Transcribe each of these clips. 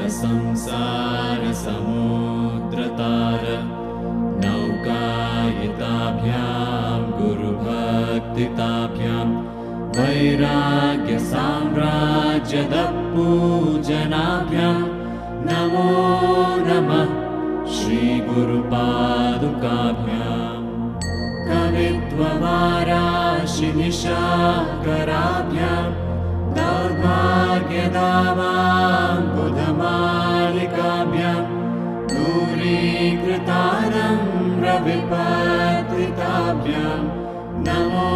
संसारसमुद्रतार नौकायिताभ्यां गुरुभक्तिताभ्यां वैराग्यसाम्राज्यदपूजनाभ्यां नमो नमः श्रीगुरुपादुकाभ्यां कवित्ववाराशिनिशाकराभ्यां दौर्भाग्यदावां बुधमालिकाभ्यां दूरीकृतानं रविपत्रिताभ्यां नमो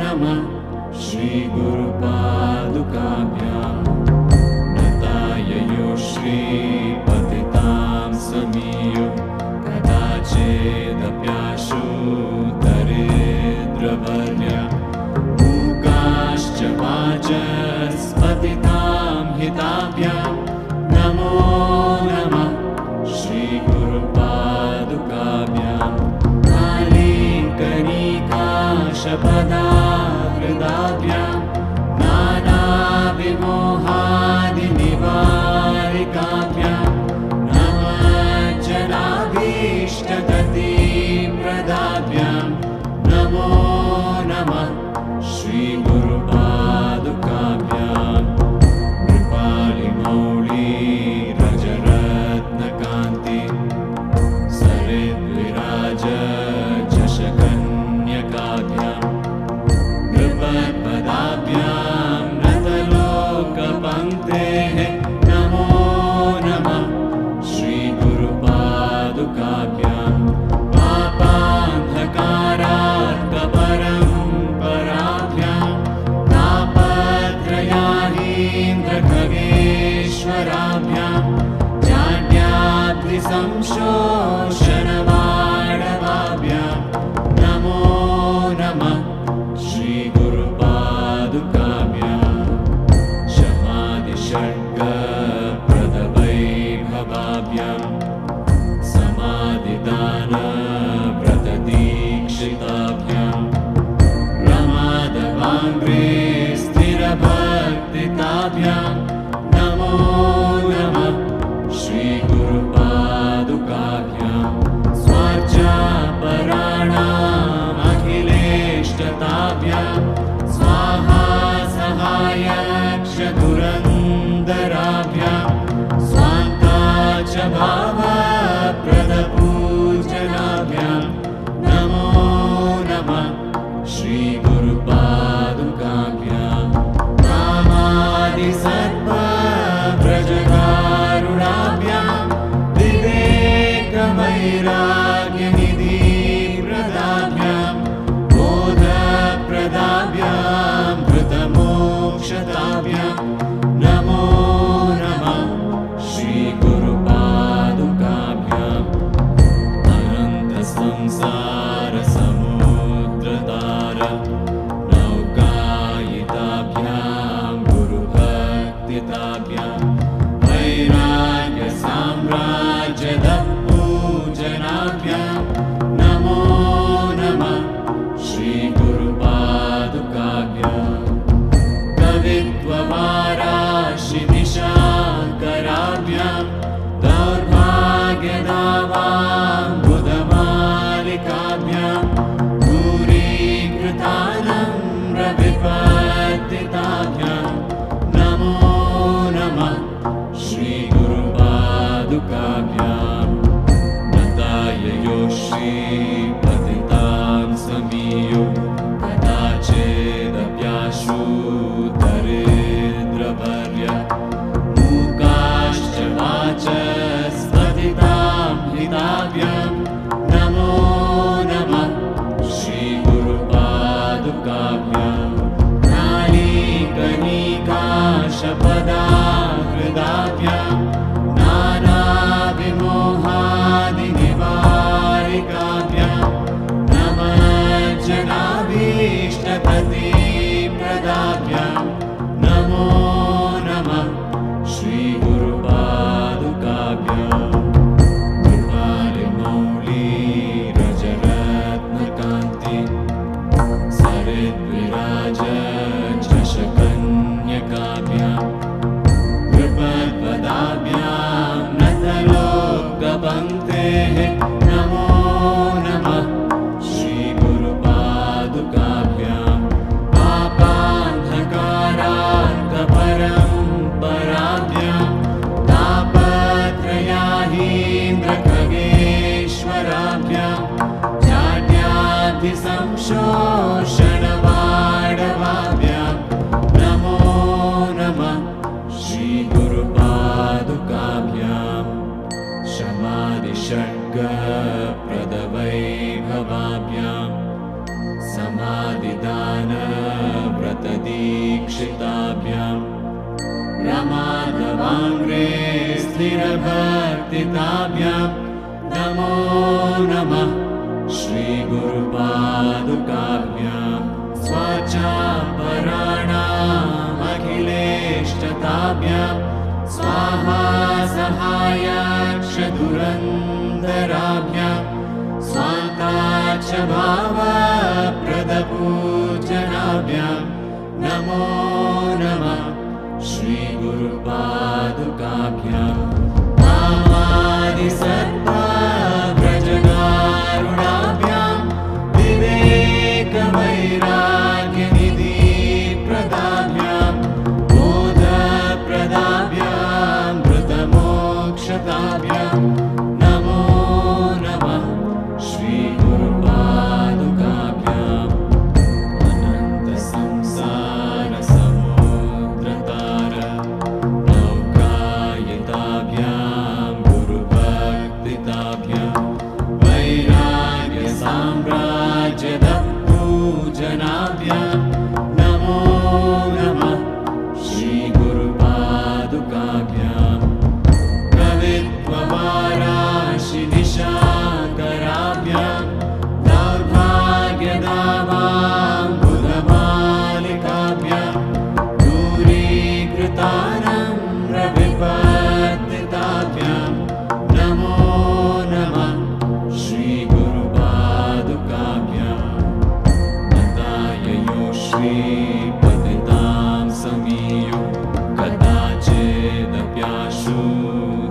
नमः श्रीगुरुपादुकाभ्यां नताययो श्रीपतितां समीयो कदाचिदप्याशु दरिद्रवर्या मूकाश्च वाचस्पतितां हिताभ्यां नमो नमः श्रीगुरुपादुकाभ्यां कालीकनिकाशपदाहृदाभ्यां नानाविमोहादिनिवारिकाभ्यां नमज्जनाभीष्टगतिप्रदाभ्यां नमो नमः श्रीगुरुपादुकाभ्यां कृपालिमौळिरजरत्नकान्ति सरिद्विराजझषकन्यकाभ्यां नृपत्पदाभ्यां नतलोकपङ्क्तेः नमो नमः श्रीगुरुपादुकाभ्यां पापान्धकारार्कपरम्पराभ्यां तापत्रयाहीन्द्रखगेश्वराभ्यां जाड्याद्रिसंशोषणवाणवाभ्यां नमो नमः श्रीगुरुपादुकाभ्यां शमादिषड्गप्रदवैभवाभ्यां समाधिदानव्रतदीक्षिताभ्यां रमादवाङ्घ्रे स्थिरभक्तिताभ्यां नमो नमः श्रीगुरुपादुकाभ्यां स्वार्चापराणामखिलेष्टताभ्यां स्वाहा सहायक्षधुरन्दराभ्यां स्वान्ता च भावप्रदपूजनाभ्यां नमो नमः श्रीगुरुपादुकाभ्यां कामादिसर्पव्रजकारुणाभ्यां विवेकवैराग्यनिधिप्रदाभ्यां बोधप्रदाभ्यां धृतमोक्षताभ्यां नमो नमः श्रीगुरुपादुकाभ्याम् अनन्तसंसारसमुद्रतार नौकायिताभ्यां गुरुभक्तिताभ्यां वैराग्यसाम्राज्यदपूजनाभ्यां नमो नमः श्रीगुरुपादुकाभ्यां कवित्ववाराशिनिशाकराभ्यां दौर्भाग्यदावां बुधमालिकाभ्यां दूरीकृतानं रविपत्रिताभ्यां नमो नमः श्रीगुरुपादुकाभ्यां नताययो श्रीपतितां समीयो कदाचिदप्याशु दरिद्रवर्या मूकाश्च वाचस्पतितां हिताभ्यां नमो नमः श्रीगुरुपादुकाभ्यां कालीकनिकाशपदाहृदाभ्यां नानाविमोहादिनिवारिकाभ्यां नमज्जनाभीष्टगतिप्रदाभ्यां नमो नमः श्रीगुरुपादुकाभ्यां कृपालिमौळिरजरत्नकान्ति सरिद्विराजझषकन्यकाभ्यां कृपत्पदाभ्यां जाड्याधिसंशोषणवाडवाभ्यां नमो नमः श्रीगुरुपादुकाभ्यां समाधिषड्गप्रदवैभवाभ्यां समाधिदानव्रतदीक्षिताभ्यां प्रमादवाङ्ग्रे स्थिरभक्तिताभ्यां नमो नमः श्रीगुरुपादुकाभ्यां स्वाचापराणामखिलेष्टताभ्यां स्वाहा सहायाक्षदुरन्दराभ्यां स्वान्ताच्च भावप्रदपूजनाभ्यां नमो नमः श्रीगुरुपादुकाभ्यां कामादिसर्पाग्रजगारुणाभ्यां विवेकवैराग्यनिधिप्रदाभ्यां बोधप्रदाभ्यां मृतमोक्षताभ्यां नमो नमः श्रीगुरुपादुकाभ्याम् अनन्तसंसारसमुद्रतार नौकायिताभ्यां गुरुभक्तिताभ्यां वैराग्यसाम्राज्यदपूजनाभ्यां नमो नमः श्रीगुरुपादुकाभ्यां कवित्ववाराशिनिशाकराभ्यां दौर्भाग्यदावां बुधमालिकाभ्यां दूरीकृतानम्रविपत्तिताभ्यां नमो नमः श्रीगुरुपादुकाभ्यां नताययो श्रीपतितां समीयो कदाचिदप्याशु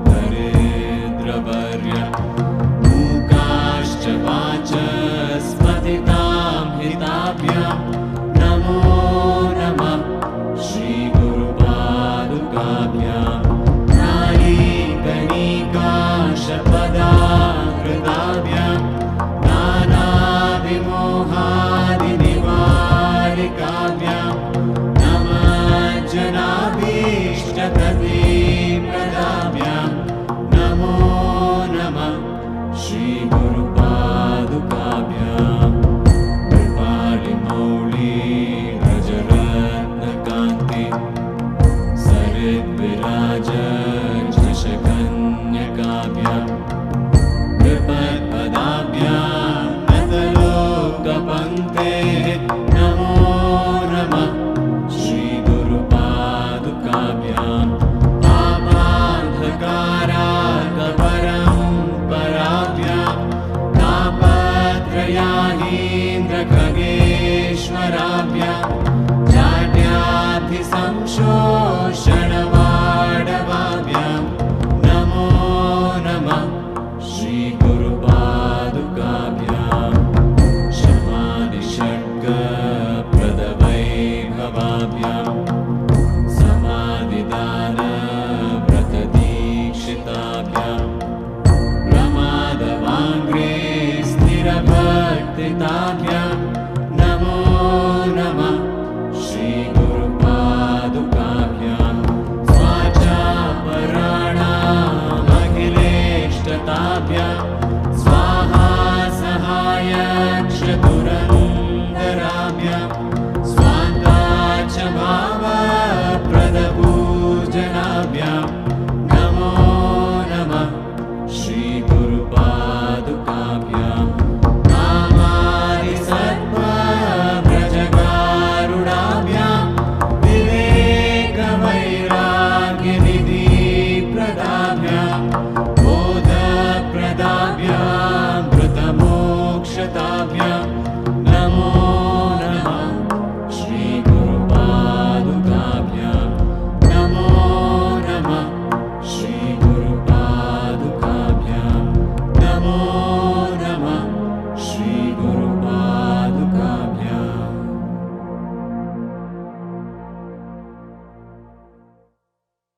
दरिद्रवर्य मूकाश्च वाचस्पतितां हिताभ्यां नमो नमः श्रीगुरुपादुकाभ्यां नारीगणिकाशपदाकृताभ्यां नानाविमोहादिनिवारिकाभ्यां नमज्जनाभीष्टगतिप्रदाभ्यां नमो नमः श्रीगुरुपादुकाभ्यां कृपालिमौलिरजरत्नकान्ति सरिद्विराजशकन्यकाभ्यां कृपत्पदाभ्यां नतलोकपङ्क्ते नमो नमः श्रीगुरुपादुकाभ्यां पापान्धकाराकपरम्पराभ्यां तापत्रयाहीन्द्रखगेश्वराभ्यां जाड्याधिसंशोषणवाडवाभ्यां नमो नमः श्रीगुरुपादुकाभ्यां समाधिषड्गप्रदवैभवाभ्यां समाधिदानव्रतदीक्षिताभ्यां प्रमादवाङ्ग्रे स्थिरभक्तिताभ्यां नमो नमः श्रीगुरुपादुकाभ्यां स्वाचापराणामखिलेष्टताभ्यां स्वाहा सहायाक्षदुरन्दराभ्यां स्वान्ताच्च भावप्रदपूजनाभ्यां